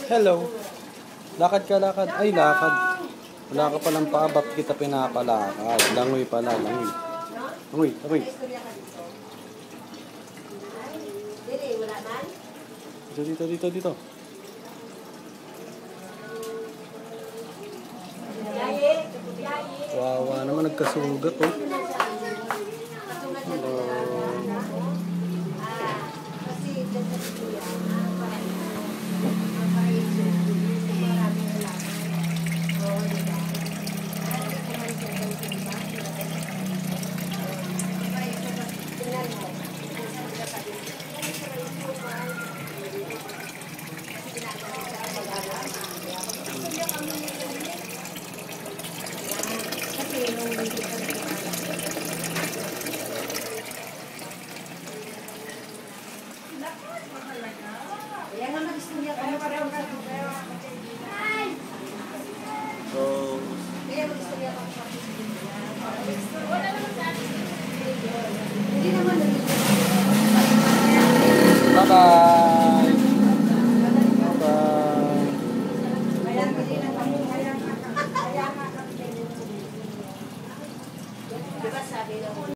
Hello. Lakad ka, lakad. Ay, lakad. Wala ka palang paa, ba't kita pinapalakad? Langoy pala, langoy. Langoy, langoy. Dito, dito, dito. Wawa naman, nagkasugat, oh. Hello. Kaya nga mag-istorya kayo para